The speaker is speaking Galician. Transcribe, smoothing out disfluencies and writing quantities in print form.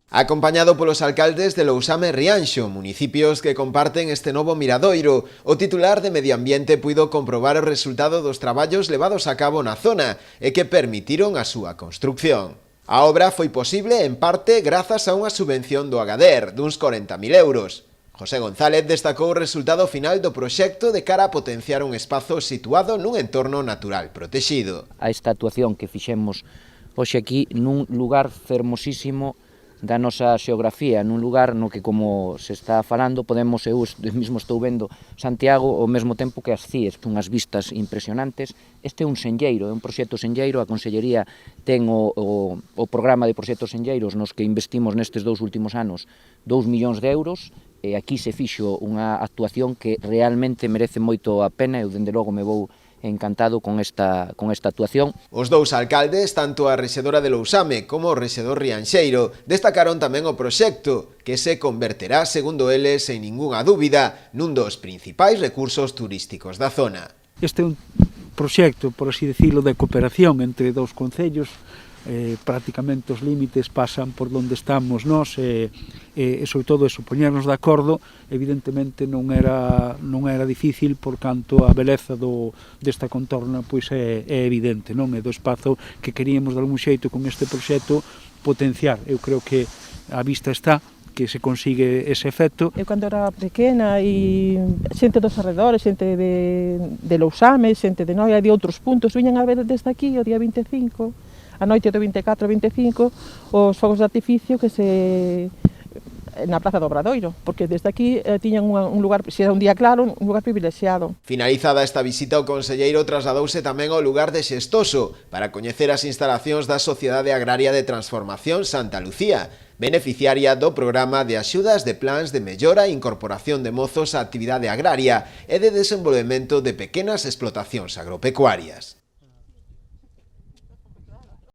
Acompañado polos alcaldes de Lousame e Rianxo, municipios que comparten este novo miradoiro, o titular de Medio Ambiente puido comprobar o resultado dos traballos levados a cabo na zona e que permitiron a súa construcción. A obra foi posible en parte grazas a unha subvención do Agader duns 40.000 euros. José González destacou o resultado final do proxecto de cara a potenciar un espazo situado nun entorno natural protexido. A esta actuación que fixemos hoxe aquí nun lugar fermosísimo da nosa xeografía, nun lugar no que, como se está falando, podemos, eu mesmo estou vendo Santiago ao mesmo tempo que as Cíes, unhas vistas impresionantes. Este é un senlleiro, é un proxecto senlleiro, a Consellería ten o programa de proxectos senlleiros nos que investimos nestes 2 últimos anos 2 millóns de euros, e aquí se fixo unha actuación que realmente merece moito a pena. Eu, dende logo, me vou encantado con esta actuación. Os dous alcaldes, tanto a rexedora de Lousame como o rexedor rianxeiro, destacaron tamén o proxecto, que se converterá, segundo eles, sen ningunha dúbida, nun dos principais recursos turísticos da zona. Este é un proxecto, por así decirlo, de cooperación entre dous concellos. Prácticamente os límites pasan por onde estamos nós e sobre todo eso, poñernos de acordo. Evidentemente non era difícil, por canto a beleza desta contorna pois é evidente, non? É do espazo que queríamos de algún xeito con este proxecto potenciar. Eu creo que a vista está que se consigue ese efecto. Eu, cando era pequena, e xente dos arredores, xente de Lousame, xente de Noia, de outros puntos, viñan a ver desde aquí o día 25, a noite do 24 e 25, os fogos de artificio que se na Praza do Obradoiro, porque desde aquí tiñan un lugar, se era un día claro, un lugar privilexiado. Finalizada esta visita, o conselleiro trasladouse tamén ao lugar de Xestoso para coñecer as instalacións da Sociedade Agraria de Transformación Santa Lucía, beneficiaria do programa de axudas de plans de mellora e incorporación de mozos á actividade agraria e de desenvolvemento de pequenas explotacións agropecuarias.